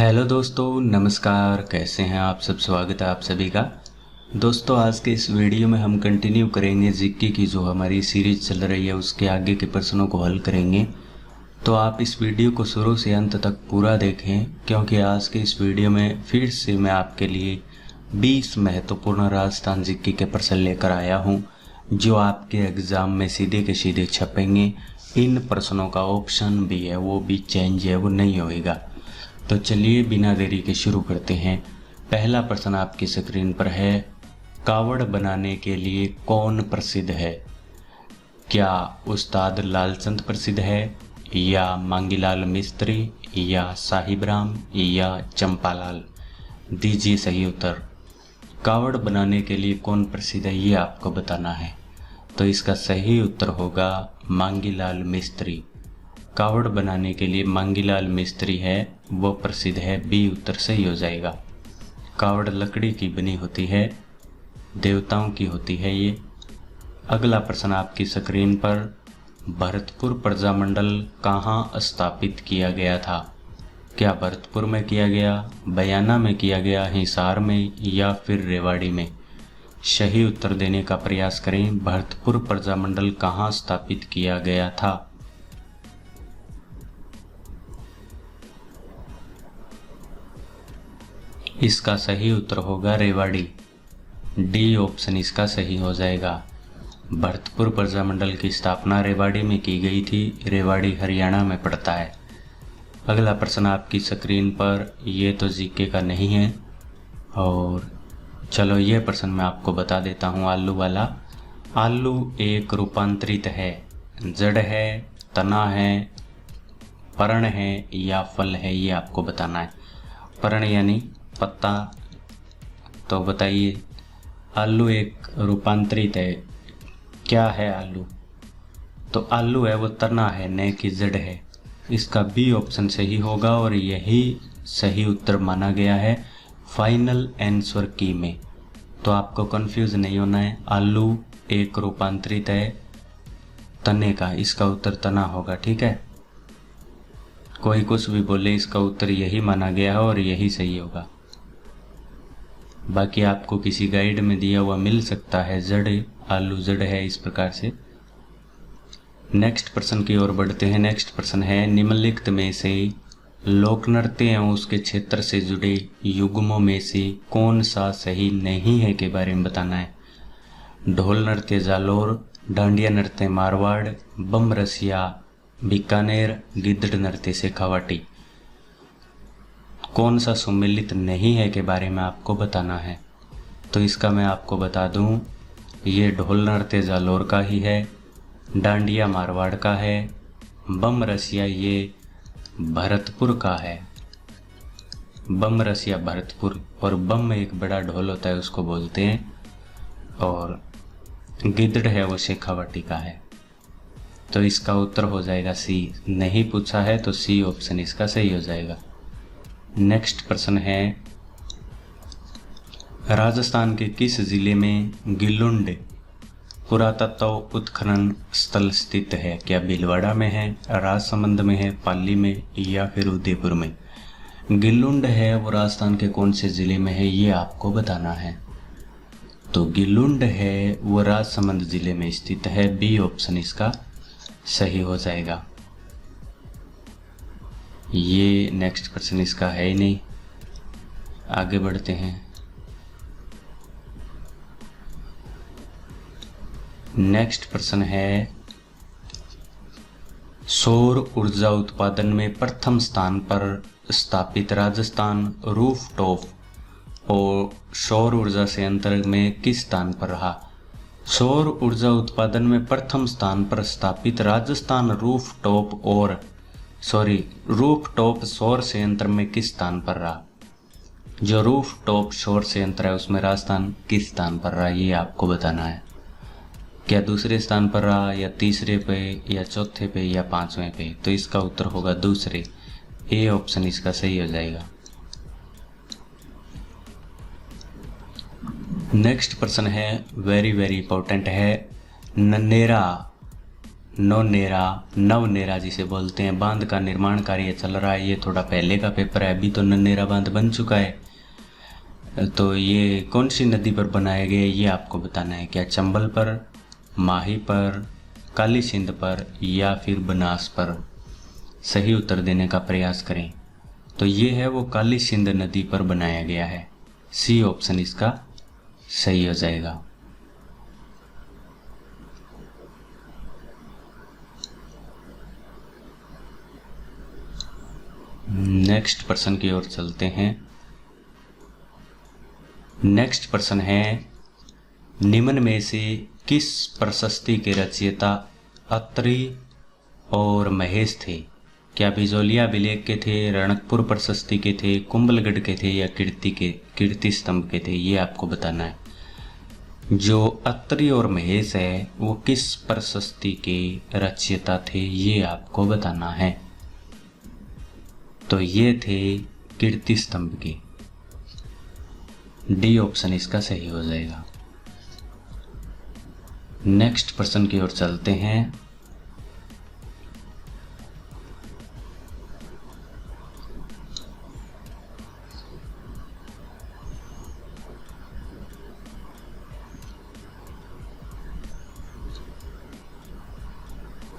Hello दोस्तों, नमस्कार। कैसे हैं आप सब? स्वागत है आप सभी का। दोस्तों, आज के इस वीडियो में हम कंटिन्यू करेंगे जीके की जो हमारी सीरीज चल रही है उसके आगे के प्रश्नों को हल करेंगे। तो आप इस वीडियो को शुरू से अंत तक पूरा देखें, क्योंकि आज के इस वीडियो में फिर से मैं आपके लिए 20 महत्वपूर्ण राजस्थान जीके के प्रश्न लेकर आया हूँ, जो आपके एग्ज़ाम में सीधे के सीधे छपेंगे। इन प्रश्नों का ऑप्शन भी है, वो भी चेंज है, वो नहीं होएगा। तो चलिए बिना देरी के शुरू करते हैं। पहला प्रश्न आपकी स्क्रीन पर है, कावड़ बनाने के लिए कौन प्रसिद्ध है? क्या उस्ताद लालचंद प्रसिद्ध है, या मांगीलाल मिस्त्री, या साहिब राम, या चंपालाल? दीजिए सही उत्तर। कावड़ बनाने के लिए कौन प्रसिद्ध है, ये आपको बताना है। तो इसका सही उत्तर होगा मांगीलाल मिस्त्री। कावड़ बनाने के लिए मांगीलाल मिस्त्री है, वो प्रसिद्ध है। बी उत्तर सही हो जाएगा। कावड़ लकड़ी की बनी होती है, देवताओं की होती है ये। अगला प्रश्न आपकी स्क्रीन पर, भरतपुर प्रजामंडल कहाँ स्थापित किया गया था? क्या भरतपुर में किया गया, बयाना में किया गया, हिसार में, या फिर रेवाड़ी में? सही उत्तर देने का प्रयास करें। भरतपुर प्रजामंडल कहाँ स्थापित किया गया था? इसका सही उत्तर होगा रेवाड़ी। डी ऑप्शन इसका सही हो जाएगा। भरतपुर प्रजामंडल की स्थापना रेवाड़ी में की गई थी। रेवाड़ी हरियाणा में पड़ता है। अगला प्रश्न आपकी स्क्रीन पर, ये तो जीके का नहीं है, और चलो ये प्रश्न मैं आपको बता देता हूँ। आलू वाला। आलू एक रूपांतरित है, जड़ है, तना है, पर्ण है, या फल है? ये आपको बताना है। पर्ण यानी पत्ता। तो बताइए, आलू एक रूपांतरित है, क्या है आलू? तो आलू है वो तना है, न कि जड़ है। इसका बी ऑप्शन सही होगा, और यही सही उत्तर माना गया है फाइनल आंसर की में। तो आपको कंफ्यूज नहीं होना है। आलू एक रूपांतरित है तने का, इसका उत्तर तना होगा। ठीक है, कोई कुछ भी बोले, इसका उत्तर यही माना गया है और यही सही होगा। बाकी आपको किसी गाइड में दिया हुआ मिल सकता है, जड़, आलू जड़ है, इस प्रकार से। नेक्स्ट प्रश्न की ओर बढ़ते हैं। नेक्स्ट प्रश्न है, निम्नलिखित में से लोक नृत्य एवं उसके क्षेत्र से जुड़े युग्मों में से कौन सा सही नहीं है के बारे में बताना है। ढोल नृत्य जालोर, डांडिया नृत्य मारवाड़, बम रसिया बीकानेर, गिद्ध नृत्य शेखावाटी। कौन सा सम्मिलित नहीं है के बारे में आपको बताना है। तो इसका मैं आपको बता दूं, ये ढोल नृत्य जालोर का ही है, डांडिया मारवाड़ का है, बम रसिया ये भरतपुर का है। बम रसिया भरतपुर, और बम में एक बड़ा ढोल होता है उसको बोलते हैं, और गिद्ध है वो शेखावाटी का है। तो इसका उत्तर हो जाएगा सी। नहीं पूछा है तो सी ऑप्शन इसका सही हो जाएगा। नेक्स्ट प्रश्न है, राजस्थान के किस जिले में गिलुंड पुरातत्व उत्खनन स्थल स्थित है? क्या भीलवाड़ा में है, राजसमंद में है, पाली में, या फिर उदयपुर में? गिलुंड है वो राजस्थान के कौन से जिले में है, ये आपको बताना है। तो गिलुंड है वो राजसमंद जिले में स्थित है। बी ऑप्शन इसका सही हो जाएगा। ये नेक्स्ट प्रश्न इसका है ही नहीं। आगे बढ़ते हैं। नेक्स्ट प्रश्न है, सौर ऊर्जा उत्पादन में प्रथम स्थान पर स्थापित राजस्थान रूफटॉप और सौर ऊर्जा संयंत्र में किस स्थान पर रहा? सौर ऊर्जा उत्पादन में प्रथम स्थान पर स्थापित राजस्थान रूफटॉप सौर संयंत्र में किस स्थान पर रहा? जो रूफटॉप सौर संयंत्र है उसमें राजस्थान किस स्थान पर रहा, ये आपको बताना है। क्या दूसरे स्थान पर रहा, या तीसरे पे, या चौथे पे, या पांचवें पे? तो इसका उत्तर होगा दूसरे। ए ऑप्शन इसका सही हो जाएगा। नेक्स्ट प्रश्न है, वेरी वेरी इंपॉर्टेंट है, नन्नेरा नवनेरा जिसे बोलते हैं, बांध का निर्माण कार्य चल रहा है। ये थोड़ा पहले का पेपर है, अभी तो नन्नेरा बांध बन चुका है। तो ये कौन सी नदी पर बनाए गए ये आपको बताना है। क्या चंबल पर, माही पर, काली सिंध पर या फिर बनास पर। सही उत्तर देने का प्रयास करें। तो ये है वो काली सिंध नदी पर बनाया गया है। सी ऑप्शन इसका सही हो जाएगा। नेक्स्ट प्रश्न की ओर चलते हैं। नेक्स्ट प्रश्न है, निम्न में से किस प्रशस्ति के रचयिता अत्रि और महेश थे। क्या बिजोलिया विलेख के थे, रणकपुर प्रशस्ति के थे, कुंभलगढ़ के थे या कीर्ति स्तंभ के थे। ये आपको बताना है। जो अत्रि और महेश है वो किस प्रशस्ति के रचयिता थे ये आपको बताना है। तो ये थे कीर्ति स्तंभ के। डी ऑप्शन इसका सही हो जाएगा। नेक्स्ट प्रश्न की ओर चलते हैं।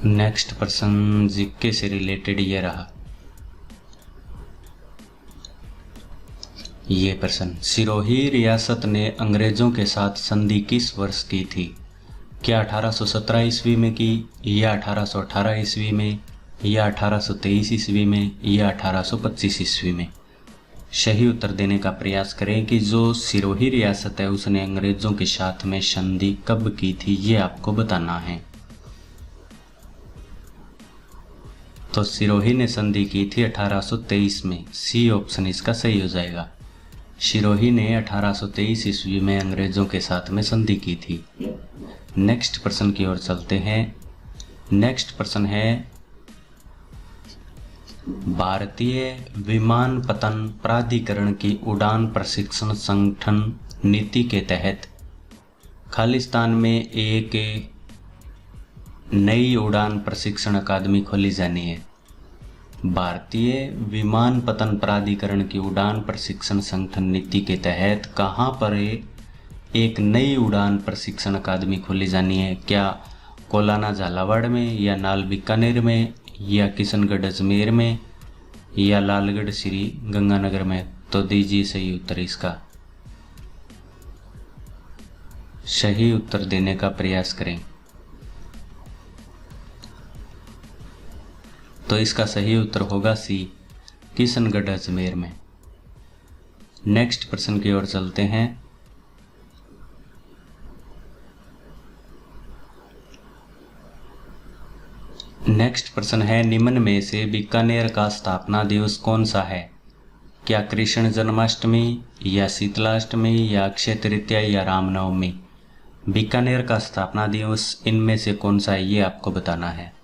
नेक्स्ट प्रश्न जीके से रिलेटेड ये रहा। ये प्रश्न, सिरोही रियासत ने अंग्रेजों के साथ संधि किस वर्ष की थी। क्या 1817 ईस्वी में की या 1818 ईस्वी में या 1823 ईस्वी में या 1825 ईस्वी में। सही उत्तर देने का प्रयास करें कि जो सिरोही रियासत है उसने अंग्रेजों के साथ में संधि कब की थी ये आपको बताना है। तो सिरोही ने संधि की थी 1823 में। सी ऑप्शन इसका सही हो जाएगा। सिरोही ने 1823 ईस्वी में अंग्रेजों के साथ में संधि की थी। नेक्स्ट प्रश्न की ओर चलते हैं। नेक्स्ट प्रश्न है, भारतीय विमानपत्तन प्राधिकरण की उड़ान प्रशिक्षण संगठन नीति के तहत खालिस्तान में एक नई उड़ान प्रशिक्षण अकादमी खोली जानी है। भारतीय विमानपत्तन प्राधिकरण की उड़ान प्रशिक्षण संगठन नीति के तहत कहाँ पर एक नई उड़ान प्रशिक्षण अकादमी खोली जानी है। क्या कोलाना झालावाड़ में या नाल बीकानेर में या किशनगढ़ अजमेर में या लालगढ़ श्री गंगानगर में। तो दीजिए सही उत्तर इसका। सही उत्तर देने का प्रयास करें। तो इसका सही उत्तर होगा सी, किशनगढ़ अजमेर में। नेक्स्ट प्रश्न की ओर चलते हैं। नेक्स्ट प्रश्न है, निम्न में से बीकानेर का स्थापना दिवस कौन सा है। क्या कृष्ण जन्माष्टमी या शीतलाष्टमी या अक्षय तृतीया या रामनवमी। बीकानेर का स्थापना दिवस इनमें से कौन सा है ये आपको बताना है।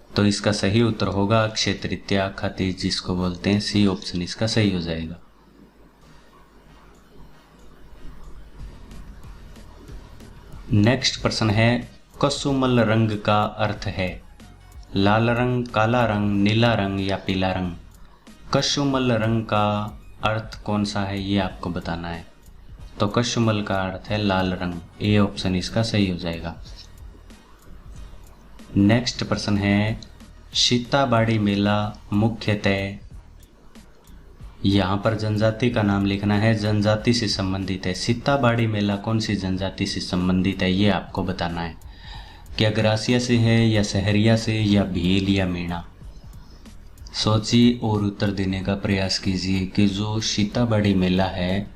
तो इसका सही उत्तर होगा अक्षय तृतीया, खातीज जिसको बोलते हैं। सी ऑप्शन इसका सही हो जाएगा। नेक्स्ट प्रश्न है, कसुमल रंग का अर्थ है लाल रंग, काला रंग, नीला रंग या पीला रंग। कसुमल रंग का अर्थ कौन सा है ये आपको बताना है। तो कसुमल का अर्थ है लाल रंग। ए ऑप्शन इसका सही हो जाएगा। नेक्स्ट प्रश्न है, सीताबाड़ी मेला मुख्यतः, यहाँ पर जनजाति का नाम लिखना है, जनजाति से संबंधित है। सीताबाड़ी मेला कौन सी जनजाति से संबंधित है ये आपको बताना है। क्या ग्रासिया से है या सहरिया से या भील या मीणा। सोचिए और उत्तर देने का प्रयास कीजिए कि जो सीताबाड़ी मेला है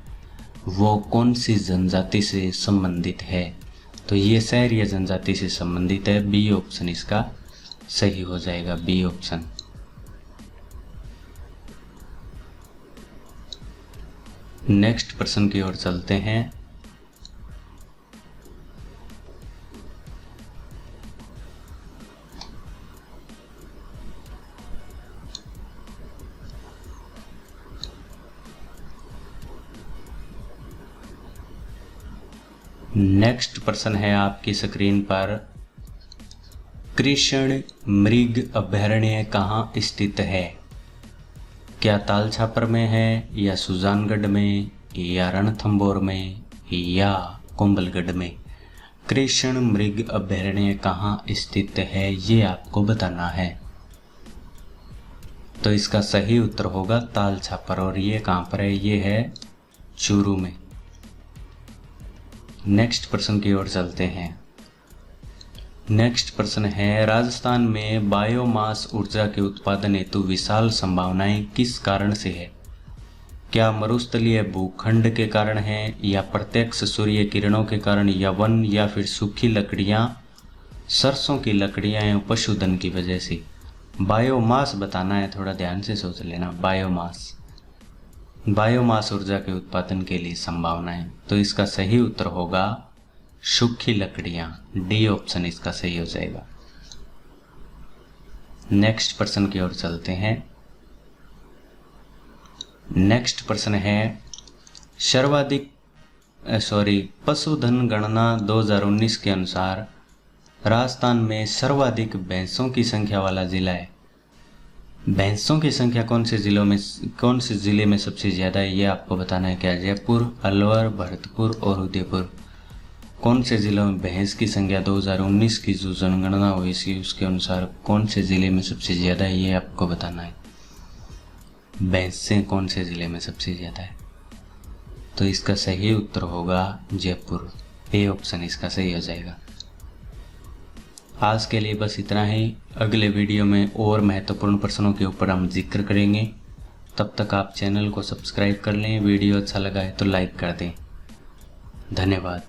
वो कौन सी जनजाति से संबंधित है। तो ये सहरिया जनजाति से संबंधित है। बी ऑप्शन इसका सही हो जाएगा। B option. नेक्स्ट प्रश्न की ओर चलते हैं। नेक्स्ट प्रश्न है आपकी स्क्रीन पर, कृष्ण मृग अभयारण्य कहाँ स्थित है? क्या तालछापर में है, या सुजानगढ़ में, या रणथंभौर में, या कुंभलगढ़ में? कृष्ण मृग अभयारण्य कहाँ स्थित है, ये आपको बताना है। तो इसका सही उत्तर होगा तालछापर। और ये कहाँ पर है? ये है चूरू में। नेक्स्ट प्रश्न की ओर चलते हैं। नेक्स्ट प्रश्न है, राजस्थान में बायोमास ऊर्जा के उत्पादन हेतु विशाल संभावनाएं किस कारण से है? क्या मरुस्थलीय भूखंड के कारण है, या प्रत्यक्ष सूर्य किरणों के कारण, या वन, या फिर सूखी लकड़ियां, सरसों की लकड़ियां या पशुधन की वजह से? बायोमास बताना है, थोड़ा ध्यान से सोच लेना। बायोमास ऊर्जा के उत्पादन के लिए संभावनाएं। तो इसका सही उत्तर होगा सूखी लकड़ियां। डी ऑप्शन इसका सही हो जाएगा। नेक्स्ट प्रश्न की ओर चलते हैं। नेक्स्ट प्रश्न है, पशुधन गणना 2019 के अनुसार राजस्थान में सर्वाधिक भैंसों की संख्या वाला जिला है। भैंसों की संख्या कौन से जिले में सबसे ज्यादा है, ये आपको बताना है। क्या जयपुर, अलवर, भरतपुर और उदयपुर? कौन से जिलों में भैंस की संख्या 2019 की जो जनगणना हुई थी उसके अनुसार कौन से जिले में सबसे ज्यादा है, ये आपको बताना है। भैंसें कौन से जिले में सबसे ज्यादा है? तो इसका सही उत्तर होगा जयपुर। ए ऑप्शन इसका सही हो जाएगा। आज के लिए बस इतना ही। अगले वीडियो में और महत्वपूर्ण प्रश्नों के ऊपर हम जिक्र करेंगे। तब तक आप चैनल को सब्सक्राइब कर लें। वीडियो अच्छा लगा है तो लाइक कर दें। धन्यवाद।